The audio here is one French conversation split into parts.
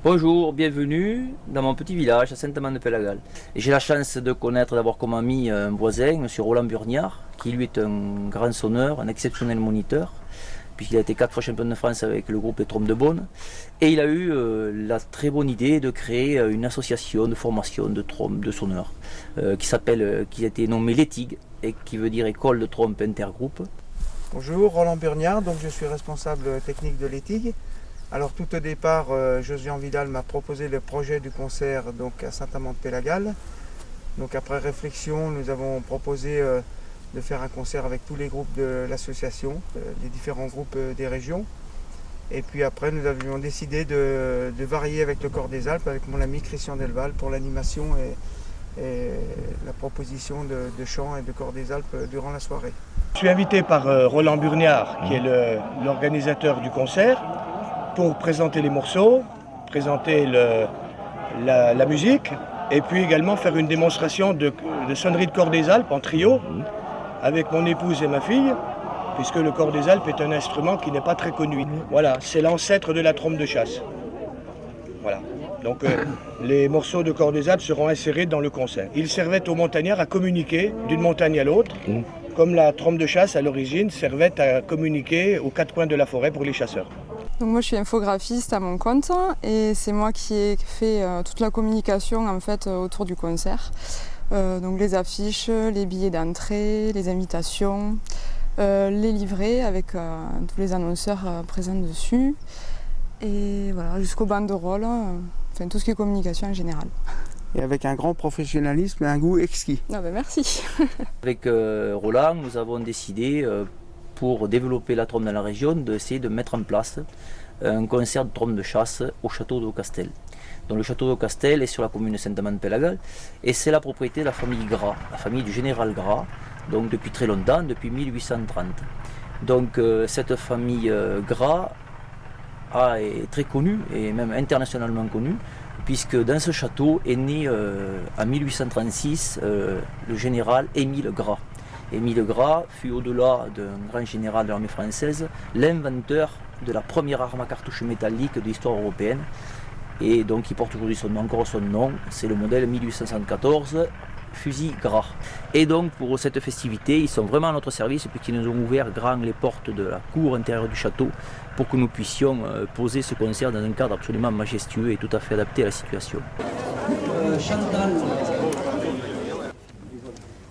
Bonjour, bienvenue dans mon petit village à Saint-Amand-de-Pélagal. J'ai la chance de connaître d'abord comme ami un voisin, M. Roland Burniard, qui lui est un grand sonneur, un exceptionnel moniteur, puisqu'il a été 4 fois champion de France avec le groupe Les Trompes de Beaune. Et il a eu la très bonne idée de créer une association de formation de trompes, de sonneurs, qui a été nommée l'ETIG, et qui veut dire École de Trompe Intergroupe. Bonjour, Roland Burniard, donc je suis responsable technique de l'ETIG. Alors tout au départ, Josian Vidal m'a proposé le projet du concert donc, à Saint-Amand-de-Pélagal. Donc après réflexion, nous avons proposé de faire un concert avec tous les groupes de l'association, les différents groupes des régions. Et puis après, nous avions décidé de varier avec le Corps des Alpes, avec mon ami Christian Delval pour l'animation et la proposition de chant et de Corps des Alpes durant la soirée. Je suis invité par Roland Burniard, qui est l'organisateur du concert, pour présenter les morceaux, présenter la musique, et puis également faire une démonstration de sonnerie de Corps des Alpes en trio, avec mon épouse et ma fille, puisque le Corps des Alpes est un instrument qui n'est pas très connu. Voilà, c'est l'ancêtre de la trompe de chasse. Voilà. Donc les morceaux de Corps des Alpes seront insérés dans le concert. Ils servaient aux montagnards à communiquer d'une montagne à l'autre, comme la trompe de chasse à l'origine servait à communiquer aux 4 coins de la forêt pour les chasseurs. Donc moi je suis infographiste à mon compte et c'est moi qui ai fait toute la communication en fait autour du concert. Donc les affiches, les billets d'entrée, les invitations, les livrets avec tous les annonceurs présents dessus et voilà jusqu'aux banderoles, enfin tout ce qui est communication en général. Et avec un grand professionnalisme et un goût exquis. Ah ben merci. Avec Roland, nous avons décidé pour développer la trompe dans la région, d'essayer de mettre en place un concert de trompe de chasse au château d'Haut-Castel. Donc le château d'Haut-Castel est sur la commune de Saint-Amand-de-Pélagal et c'est la propriété de la famille Gras, la famille du général Gras, donc depuis très longtemps, depuis 1830. Donc cette famille Gras est très connue et même internationalement connue, puisque dans ce château est né en 1836 le général Émile Gras. Émile Gras fut, au-delà d'un grand général de l'armée française, l'inventeur de la première arme à cartouche métallique de l'histoire européenne. Et donc il porte aujourd'hui encore son nom, c'est le modèle 1874 fusil Gras. Et donc pour cette festivité, ils sont vraiment à notre service puisqu'ils nous ont ouvert grand les portes de la cour intérieure du château pour que nous puissions poser ce concert dans un cadre absolument majestueux et tout à fait adapté à la situation. Chantal.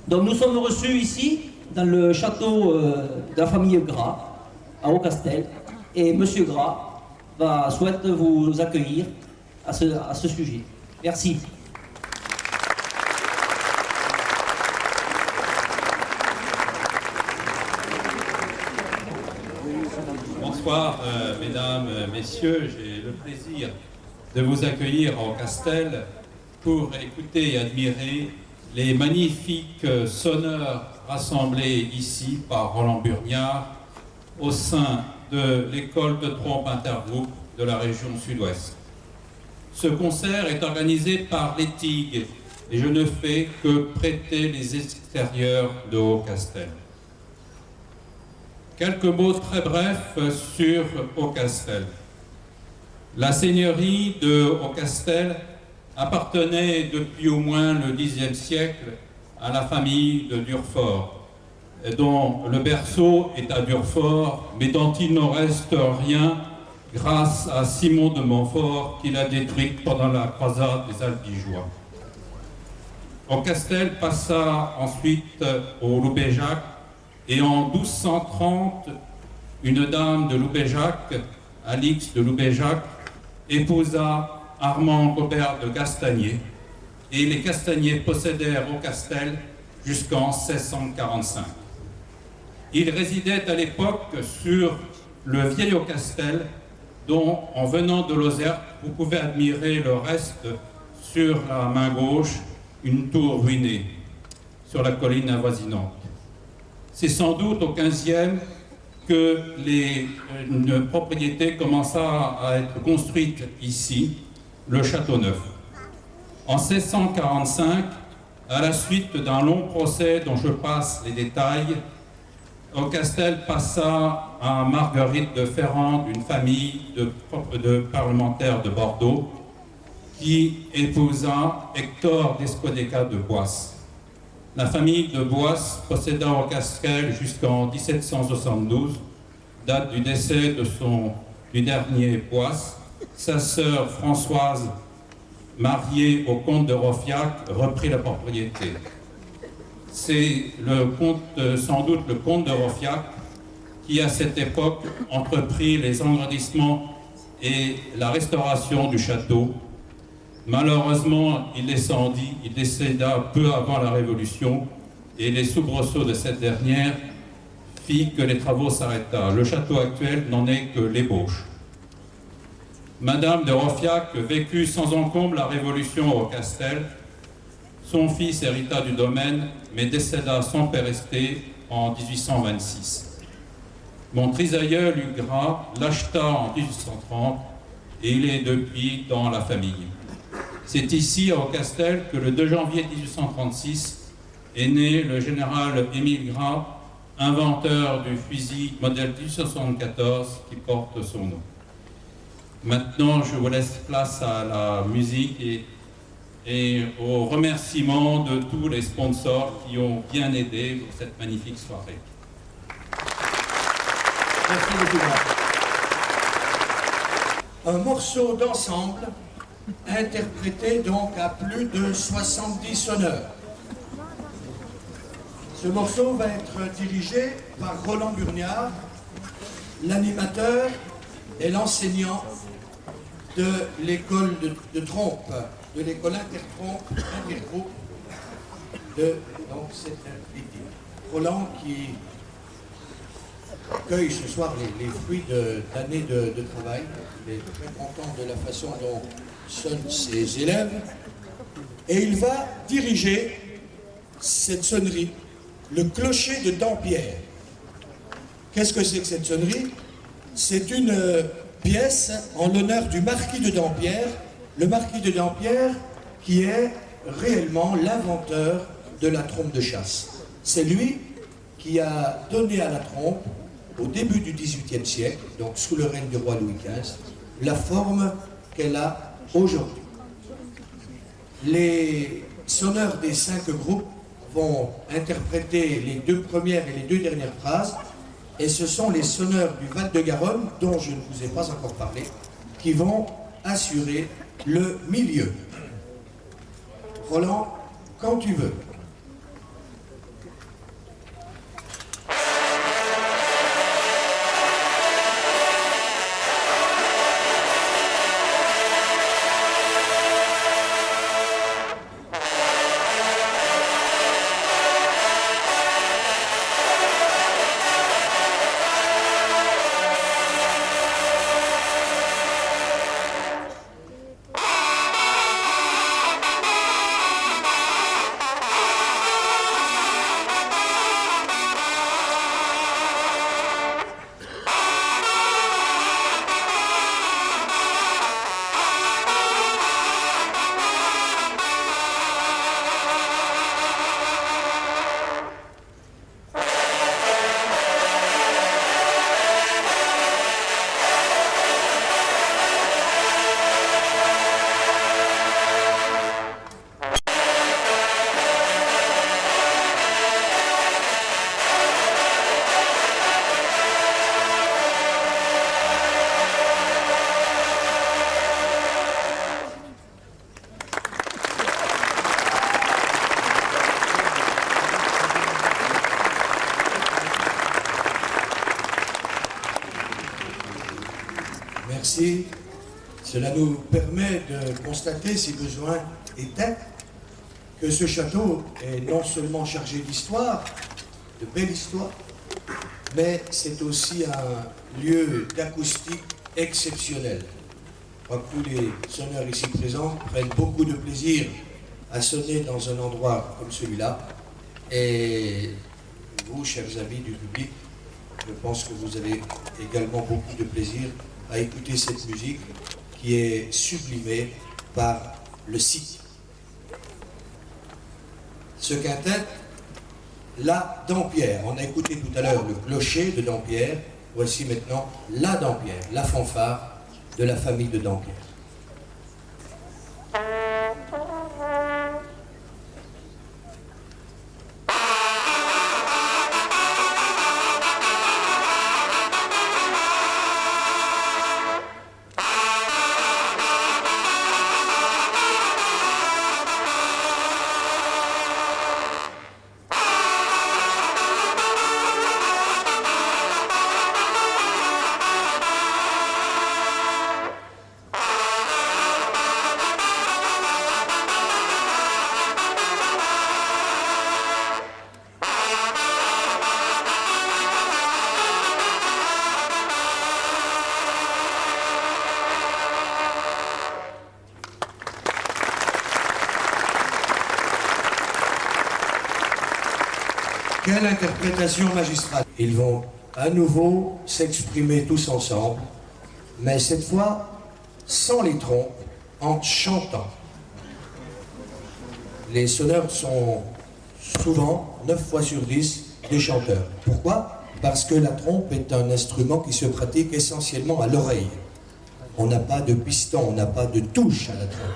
Donc nous sommes reçus ici, dans le château de la famille Gras, à Haut-Castel, et Monsieur Gras souhaite vous accueillir à ce sujet. Merci. Bonsoir, mesdames, messieurs, j'ai le plaisir de vous accueillir à Haut-Castel pour écouter et admirer les magnifiques sonneurs rassemblés ici par Roland Burniard au sein de l'école de trompe intergroupe de la région sud-ouest. Ce concert est organisé par l'ETIG et je ne fais que prêter les extérieurs de Haut-Castel. Quelques mots très brefs sur Haut-Castel. La seigneurie de Haut-Castel appartenait depuis au moins le Xe siècle à la famille de Durfort, dont le berceau est à Durfort, mais dont il n'en reste rien grâce à Simon de Montfort qui l'a détruite pendant la croisade des Albigeois. Haut-Castel passa ensuite au Loubéjac et en 1230, une dame de Loubéjac, Alix de Loubéjac, épousa Armand Robert de Castagnier, et les Castagniers possédèrent Haut-Castel jusqu'en 1645. Ils résidaient à l'époque sur le vieil Haut-Castel, dont, en venant de Lozère, vous pouvez admirer le reste sur la main gauche, une tour ruinée sur la colline avoisinante. C'est sans doute au XVe que une propriété commença à être construite ici, le Château Neuf. En 1645, à la suite d'un long procès dont je passe les détails, Haut-Castel passa à Marguerite de Ferrand, d'une famille de parlementaires de Bordeaux, qui épousa Hector d'Escodeca de Boisse. La famille de Boisse posséda au Castel jusqu'en 1772, date du décès du dernier Boisse. Sa sœur Françoise, mariée au comte de Roffiac, reprit la propriété. C'est sans doute le comte de Roffiac qui, à cette époque, entreprit les agrandissements et la restauration du château. Malheureusement, il décéda peu avant la Révolution et les soubresauts de cette dernière fit que les travaux s'arrêtèrent. Le château actuel n'en est que l'ébauche. Madame de Roffiac vécut sans encombre la Révolution au Castel. Son fils hérita du domaine, mais décéda sans pérester en 1826. Mon trisaïeul Hugras l'acheta en 1830 et il est depuis dans la famille. C'est ici, au Castel, que le 2 janvier 1836 est né le général Émile Gras, inventeur du fusil modèle 1874 qui porte son nom. Maintenant, je vous laisse place à la musique et au remerciement de tous les sponsors qui ont bien aidé pour cette magnifique soirée. Merci beaucoup. Un morceau d'ensemble interprété donc à plus de 70 sonneurs. Ce morceau va être dirigé par Roland Burniard, l'animateur et l'enseignant de l'école de trompe, de l'école intergroupe de donc cette activité. Roland qui cueille ce soir les fruits d'années de travail. Il est très content de la façon dont sonnent ses élèves. Et il va diriger cette sonnerie, le clocher de Dampierre. Qu'est-ce que c'est que cette sonnerie? C'est une pièce en l'honneur du marquis de Dampierre, le marquis de Dampierre qui est réellement l'inventeur de la trompe de chasse. C'est lui qui a donné à la trompe, au début du XVIIIe siècle, donc sous le règne du roi Louis XV, la forme qu'elle a aujourd'hui. Les sonneurs des 5 groupes vont interpréter les 2 premières et les 2 dernières phrases, et ce sont les sonneurs du Val-de-Garonne, dont je ne vous ai pas encore parlé, qui vont assurer le milieu. Roland, quand tu veux. Merci. Cela nous permet de constater, si besoin était, que ce château est non seulement chargé d'histoire, de belle histoire, mais c'est aussi un lieu d'acoustique exceptionnel. Je crois que tous les sonneurs ici présents prennent beaucoup de plaisir à sonner dans un endroit comme celui-là. Et vous, chers amis du public, je pense que vous avez également beaucoup de plaisir à écouter cette musique qui est sublimée par le site. Ce quintet, la Dampierre. On a écouté tout à l'heure le clocher de Dampierre. Voici maintenant la Dampierre, la fanfare de la famille de Dampierre. Quelle interprétation magistrale. Ils vont à nouveau s'exprimer tous ensemble, mais cette fois sans les trompes, en chantant. Les sonneurs sont souvent, 9 fois sur 10, des chanteurs. Pourquoi? Parce que la trompe est un instrument qui se pratique essentiellement à l'oreille. On n'a pas de piston, on n'a pas de touche à la trompe.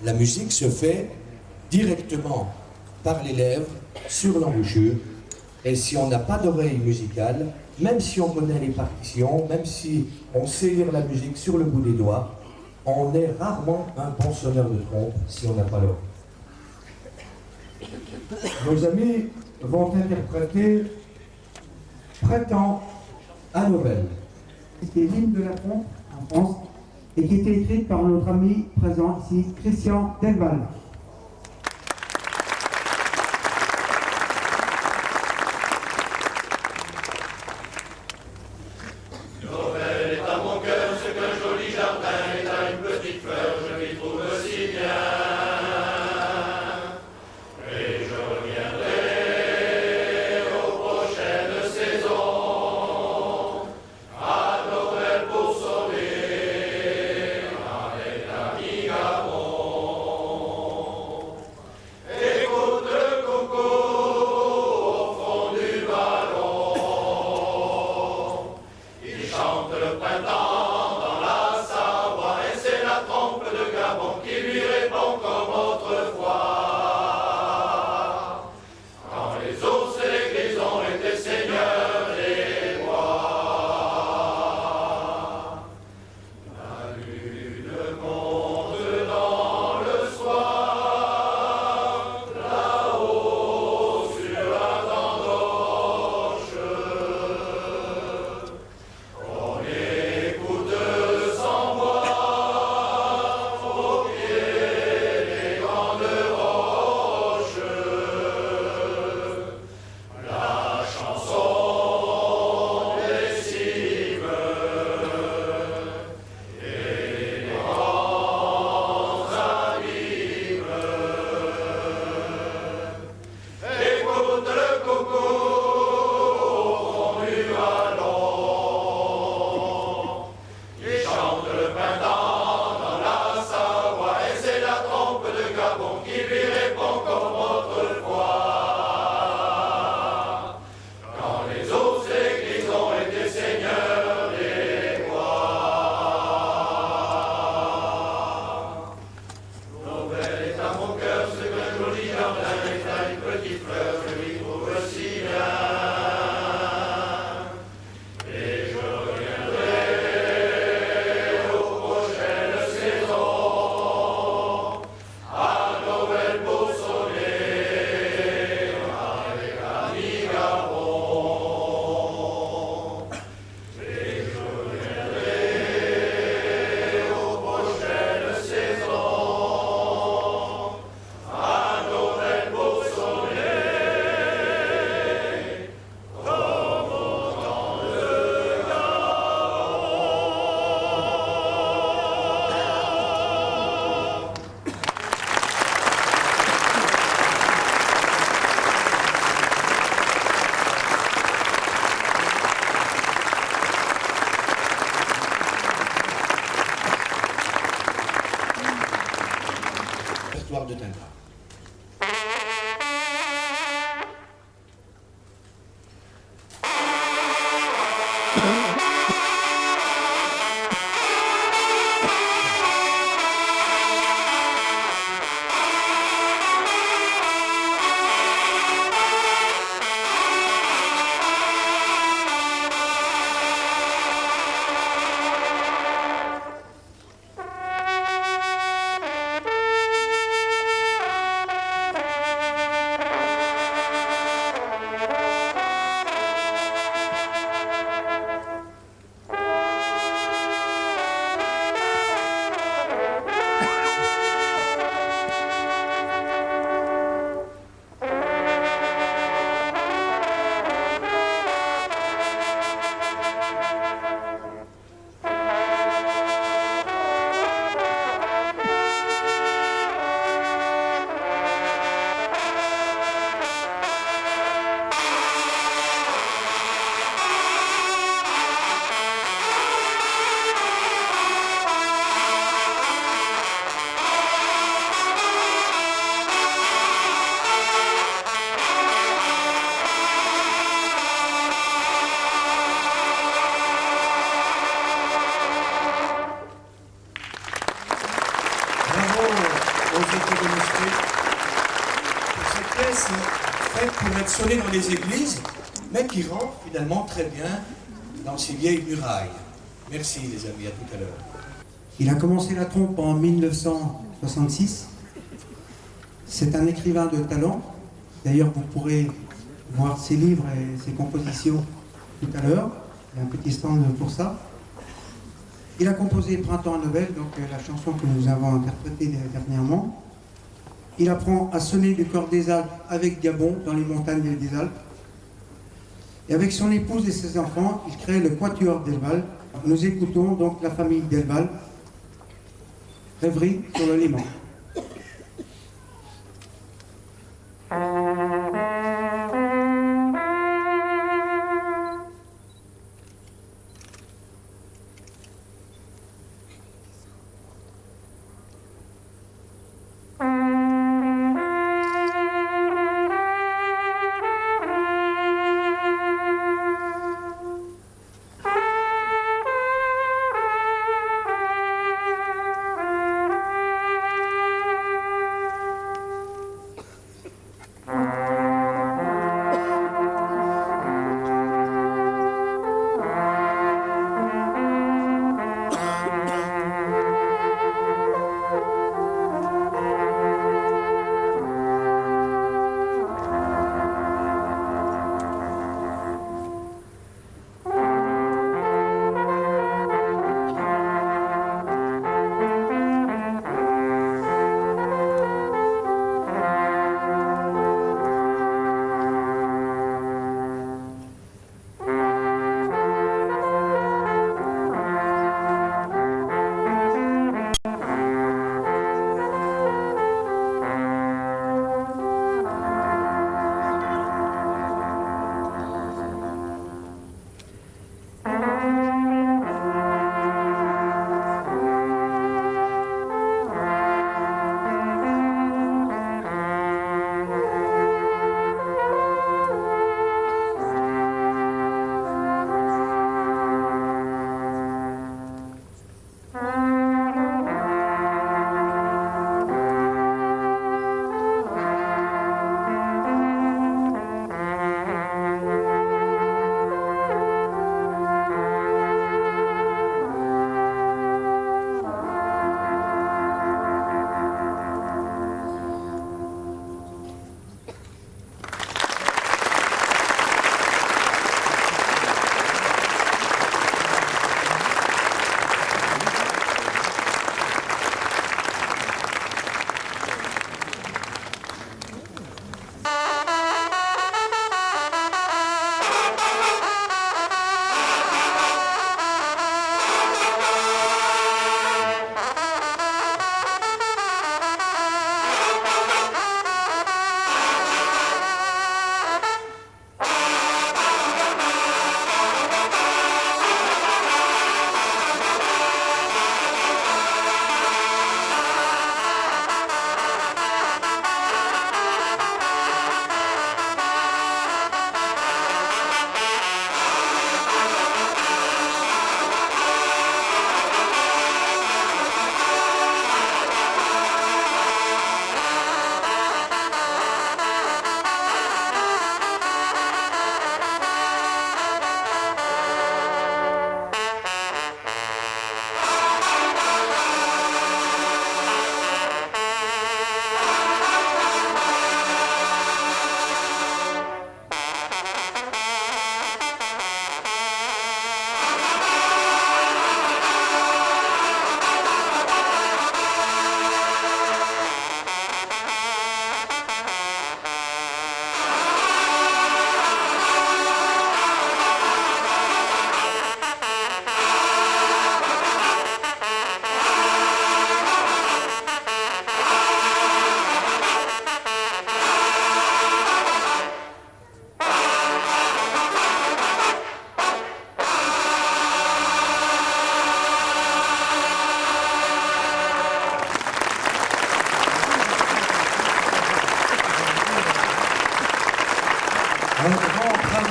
La musique se fait directement par les lèvres, sur l'embouchure. Et si on n'a pas d'oreille musicale, même si on connaît les partitions, même si on sait lire la musique sur le bout des doigts, on est rarement un bon sonneur de trompe si on n'a pas l'oreille. Nos amis vont interpréter Printemps à Novelle. C'était l'hymne de la trompe en France et qui était écrite par notre ami présent ici, Christian Delval. sonné dans les églises, mais qui rentre finalement très bien dans ces vieilles murailles. Merci les amis, à tout à l'heure. Il a commencé la trompe en 1966. C'est un écrivain de talent. D'ailleurs, vous pourrez voir ses livres et ses compositions tout à l'heure. Il y a un petit stand pour ça. Il a composé Printemps à Nobel, donc la chanson que nous avons interprétée dernièrement. Il apprend à sonner du cor des Alpes avec Gabon, dans les montagnes des Alpes. Et avec son épouse et ses enfants, il crée le Quatuor Delval. Nous écoutons donc la famille Delval. Rêverie sur le Léman.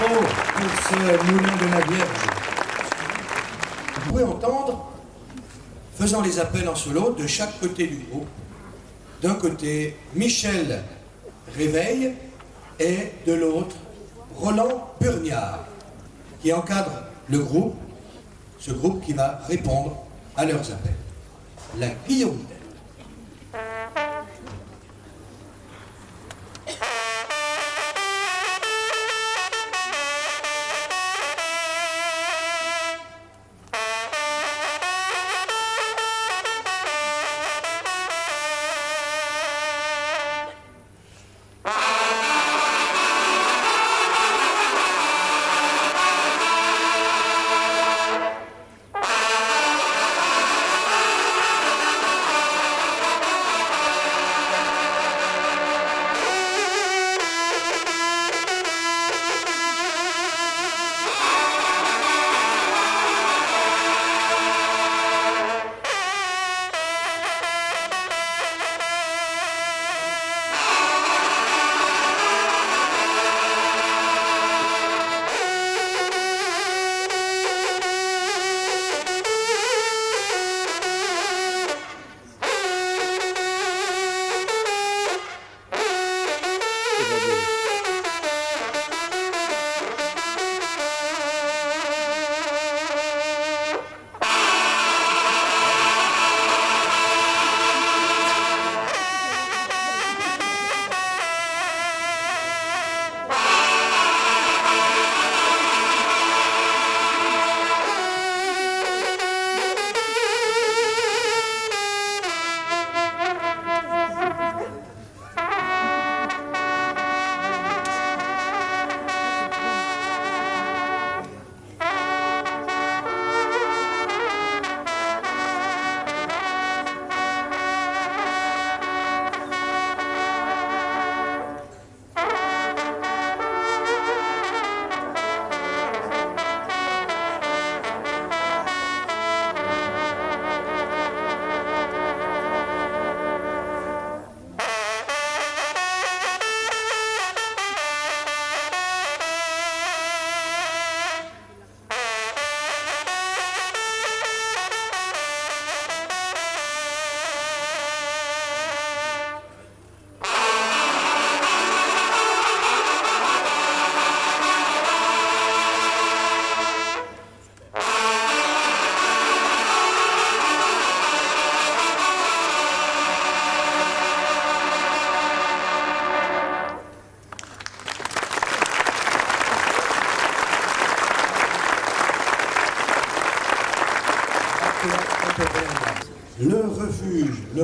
pour ce moulin de la Vierge. Vous pouvez entendre, faisant les appels en solo de chaque côté du groupe. D'un côté, Michel Réveil, et de l'autre, Roland Burniard, qui encadre le groupe, ce groupe qui va répondre à leurs appels. La Guillaume.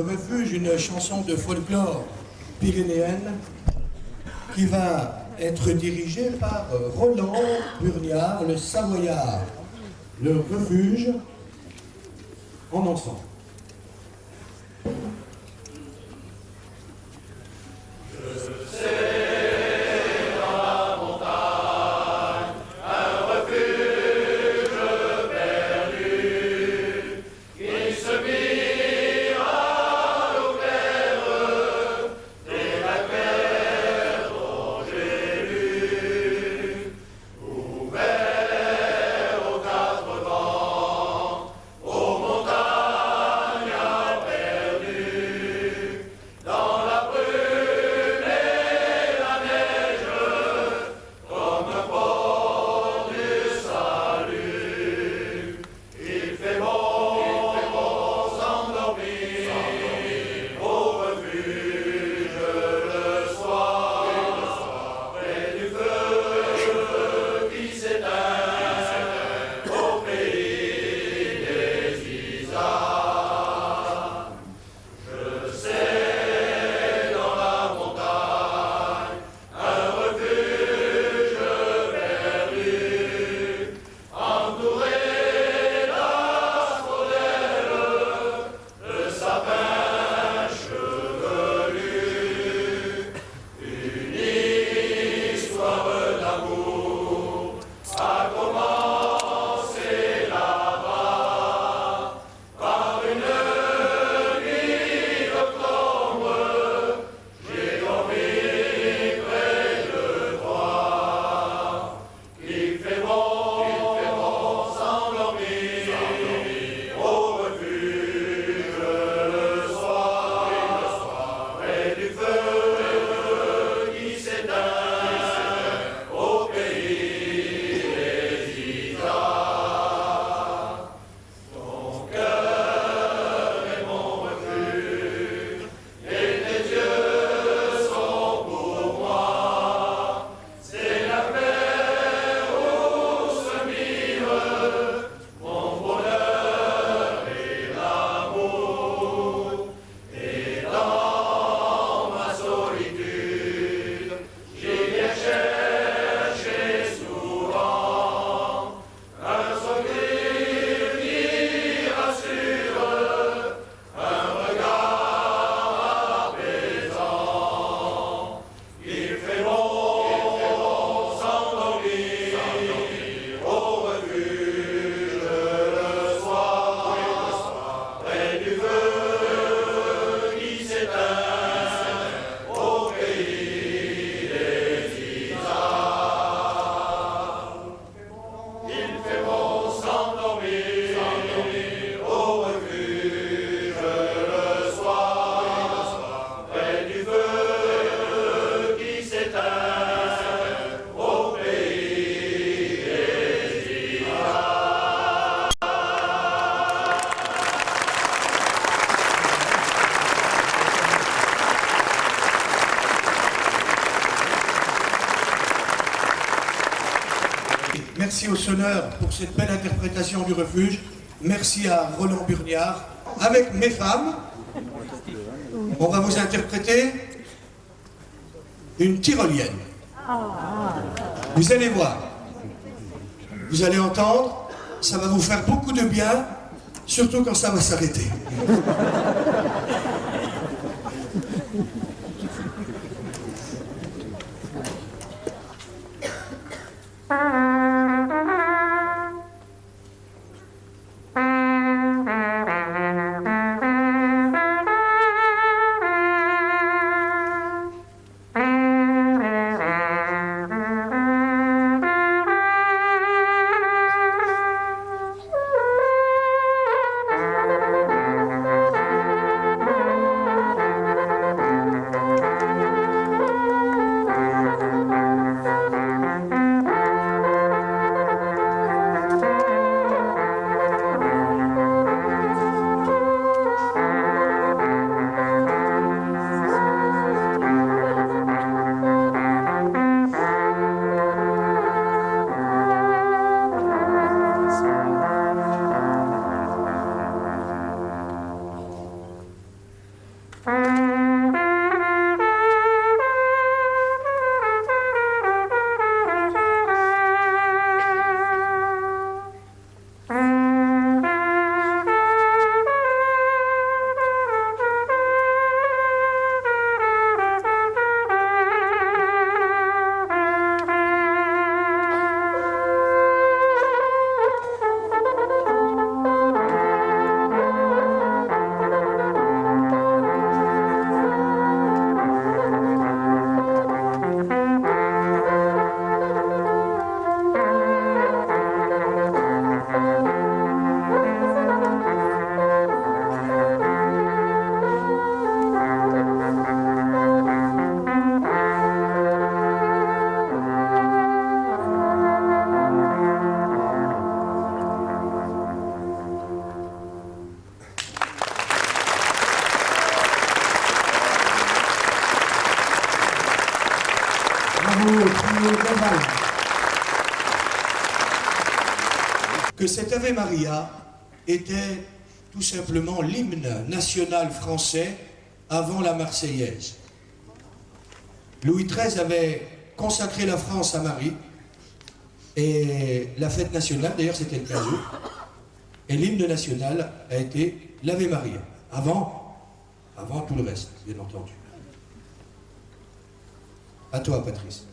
Le refuge, une chanson de folklore pyrénéenne qui va être dirigée par Roland Burniard, le Savoyard. Le refuge en ensemble. Aux montagnes Merci aux sonneurs pour cette belle interprétation du refuge. Merci à Roland Burniard. Avec mes femmes, on va vous interpréter une tyrolienne. Vous allez voir, vous allez entendre, ça va vous faire beaucoup de bien, surtout quand ça va s'arrêter. Que cet Ave Maria était tout simplement l'hymne national français avant la Marseillaise. Louis XIII avait consacré la France à Marie, et la fête nationale, d'ailleurs c'était le 15 août, et l'hymne national a été l'Ave Maria, avant tout le reste, bien entendu. À toi, Patrice.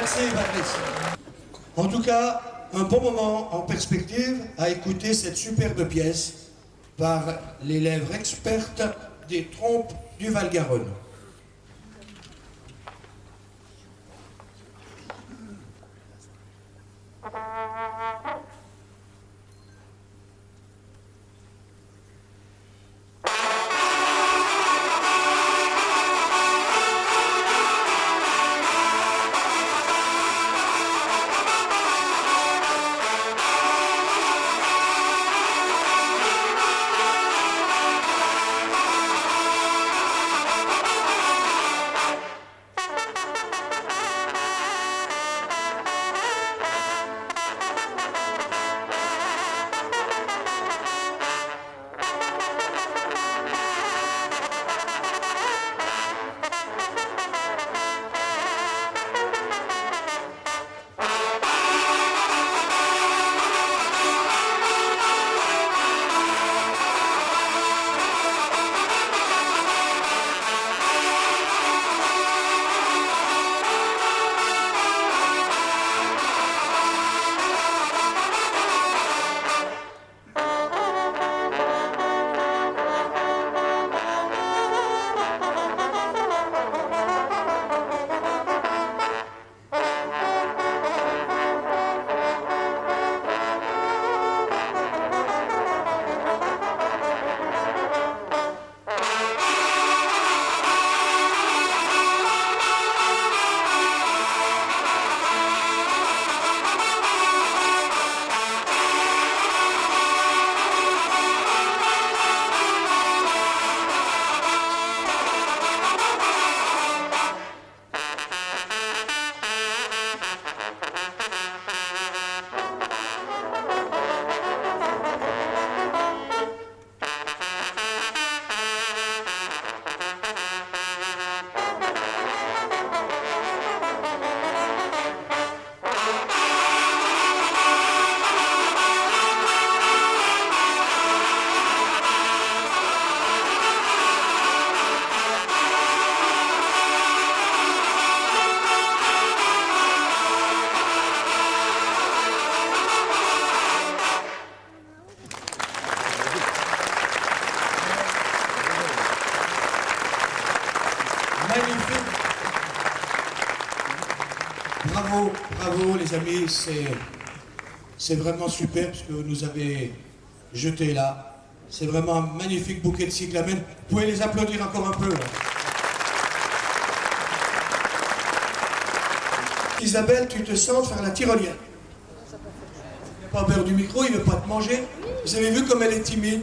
Merci Patrice. En tout cas, un bon moment en perspective à écouter cette superbe pièce par l'élève experte des trompes du Val-Garonne. Magnifique. Bravo, bravo les amis, c'est vraiment super ce que vous nous avez jeté là. C'est vraiment un magnifique bouquet de cyclamènes. Vous pouvez les applaudir encore un peu. Là. Isabelle, tu te sens faire la tyrolienne. Il n'a pas peur du micro, il ne veut pas te manger. Vous avez vu comme elle est timide.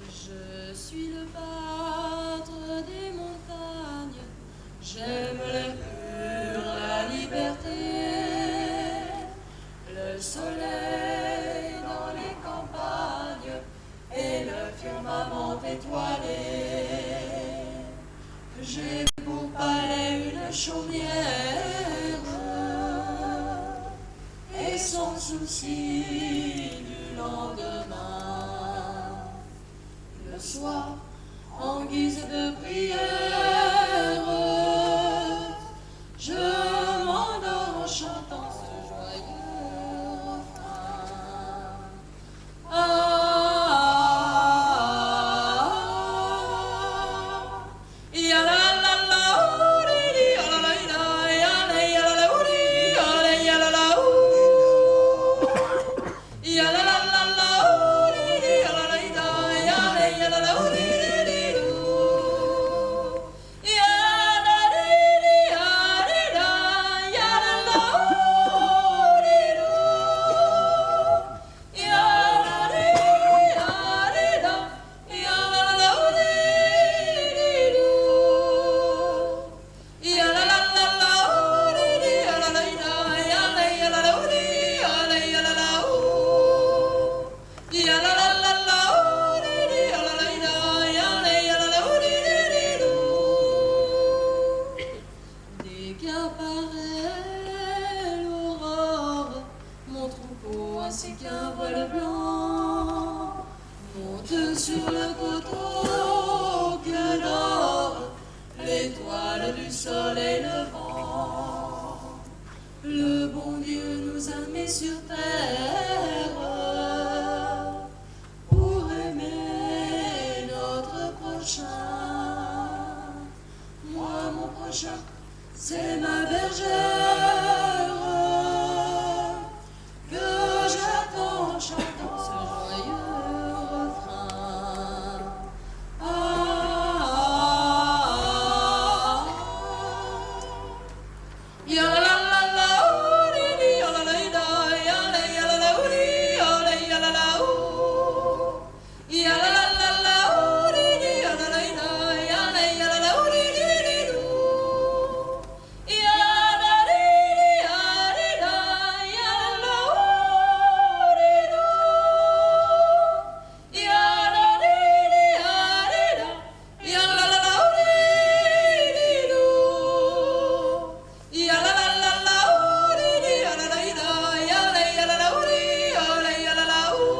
Je suis le pâtre des montagnes, j'aime l'air pur, la liberté, le soleil dans les campagnes et le firmament étoilé. J'ai pour palais une chaumière et sans souci du lendemain. Le soir, en guise de prière, je m'endors en chantant ce joyeux refrain. Ya la la la, ya la la la, ya la ya la la, ya la la ya la la la la, ya la la ya la ya la la. ange, c'est ma bergère que j'attends en chantant ce joyeux refrain. Ah, ya la la la la, di di ya la la da, ya la la di, ya la la ooh, ya la la la di di ya la da, ya la di di di do, ya da di di ya di da, ya la di do, ya da di di ya di da, ya la di di do, ya la la la di di ya la da, ya la di ya la ooh,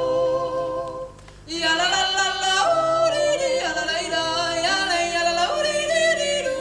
ya la la la di di ya la da, ya la di di do.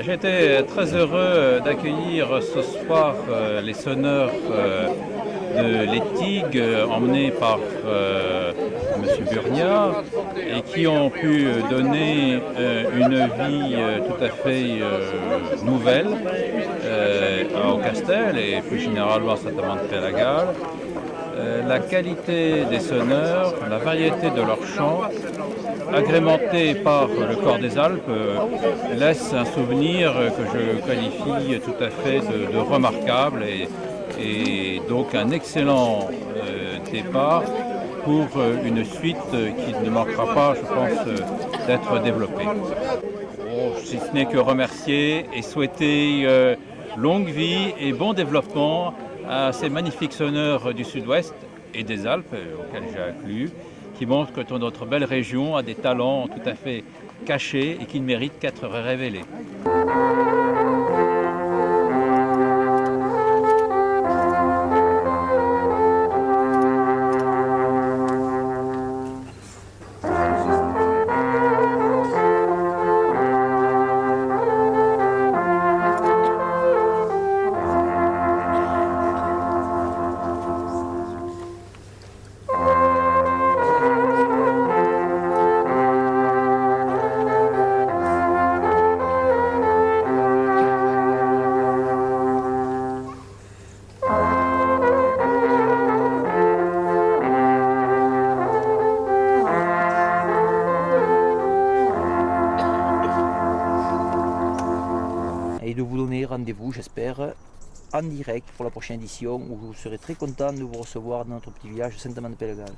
J'étais très heureux d'accueillir ce soir les sonneurs de l'Étigue emmenés par M. Burniard et qui ont pu donner une vie tout à fait nouvelle au Castel et plus généralement à Saint-Amand-de-Pélagal. La qualité des sonneurs, la variété de leurs chants, agrémenté par le Corps des Alpes, laisse un souvenir que je qualifie tout à fait de remarquable et donc un excellent départ pour une suite qui ne manquera pas, je pense, d'être développée. Si ce n'est que remercier et souhaiter longue vie et bon développement à ces magnifiques sonneurs du Sud-Ouest et des Alpes, auxquels j'ai inclus, qui montrent que notre belle région a des talents tout à fait cachés et qui ne méritent qu'être révélés. Et de vous donner rendez-vous, j'espère, en direct pour la prochaine édition où je serai très content de vous recevoir dans notre petit village Saint-Amand-de-Pellegal.